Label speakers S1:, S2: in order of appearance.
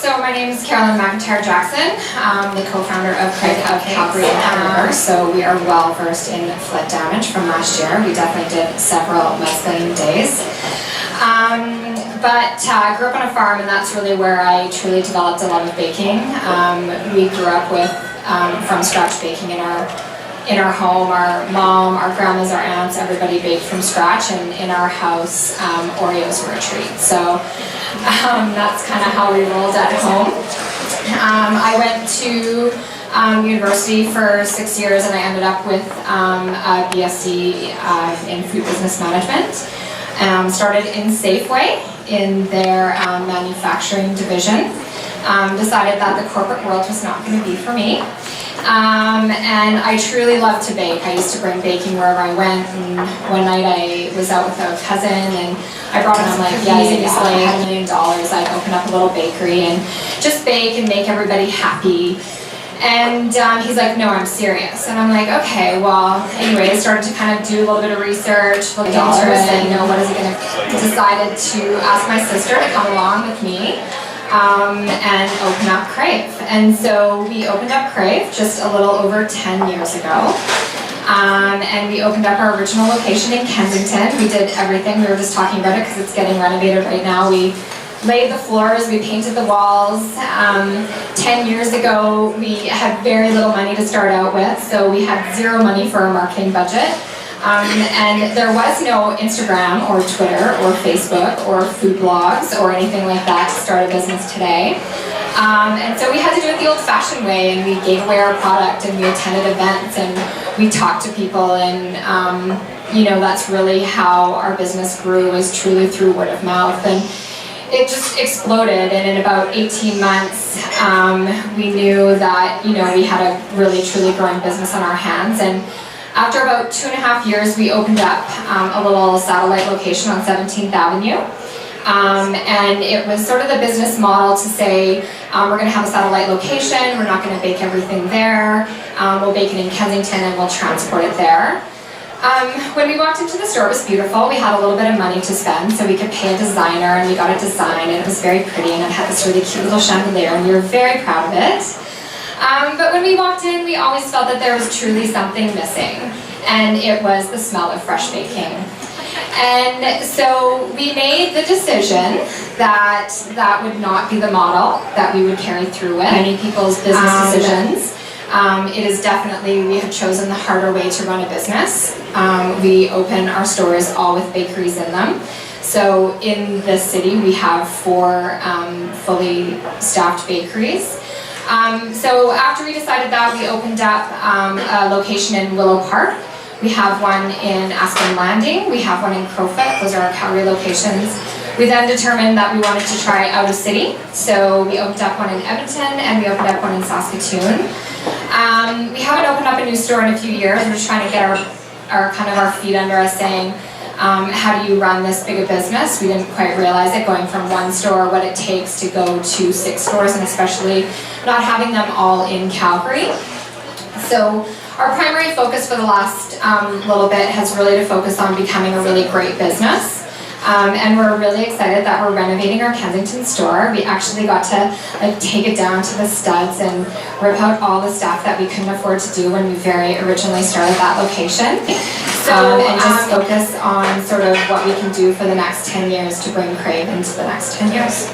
S1: So my name is Carolyne McIntyre-Jackson. I'm the co-founder of Crave Cupcakes, Calgary and so we are well versed in flood damage from last year. We definitely did several mudslinging days. But I grew up on a farm, and that's really where I truly developed a love of baking. We grew up with from scratch baking in our home. Our mom, our grandmas, our aunts, everybody baked from scratch, and in our house, Oreos were a treat. So that's kind of how we rolled at home. I went to university for 6 years, and I ended up with a BSc in food business management. Started in Safeway in their manufacturing division. Decided that the corporate world was not going to be for me. And I truly love to bake. I used to bring baking wherever I went, and one night I was out with a cousin and I brought him like, I had $1 million, I'd open up a little bakery and just bake and make everybody happy. And he's like, no, I'm serious. And I'm like, okay, well, anyway, I started to kind of do a little bit of research, look into it, and what is he going to, decided to ask my sister to come along with me. And open up Crave. And so we opened up Crave just a little over 10 years ago. And we opened up our original location in Kensington. We did everything. We were just talking about it because it's getting renovated right now. We laid the floors, we painted the walls. 10 years ago, we had very little money to start out with, so we had zero money for our marketing budget. And there was no Instagram or Twitter or Facebook or food blogs or anything like that to start a business today. And so we had to do it the old-fashioned way, and we gave away our product, and we attended events, and we talked to people, and that's really how our business grew, was truly through word of mouth. And it just exploded, and in about 18 months, we knew that we had a really truly growing business on our hands. And after about 2.5 years, we opened up a little satellite location on 17th Avenue. And it was sort of the business model to say, we're going to have a satellite location, we're not going to bake everything there, we'll bake it in Kensington and we'll transport it there. When we walked into the store, it was beautiful. We had a little bit of money to spend, so we could pay a designer, and we got it designed, and it was very pretty, and it had this really cute little chandelier, and we were very proud of it. But when we walked in, we always felt that there was truly something missing, and it was the smell of fresh baking. And so we made the decision that that would not be the model that we would carry through with many people's business decisions. It is definitely, we have chosen the harder way to run a business. We open our stores all with bakeries in them. So in the city, we have 4 fully staffed bakeries. So after we decided that, we opened up a location in Willow Park. We have one in Aspen Landing. We have one in Crowfoot. Those are our Calgary locations. We then determined that we wanted to try out of city. So we opened up one in Edmonton, and we opened up one in Saskatoon. We haven't opened up a new store in a few years. We're just trying to get our feet under us, saying, how do you run this big a business? We didn't quite realize it, going from one store, what it takes to go to 6 stores, and especially not having them all in Calgary. So our primary focus for the last little bit has really to focus on becoming a really great business. And we're really excited that we're renovating our Kensington store. We actually got to take it down to the studs and rip out all the stuff that we couldn't afford to do when we very originally started that location. And just focus on sort of what we can do for the next 10 years to bring Crave into the next 10 years.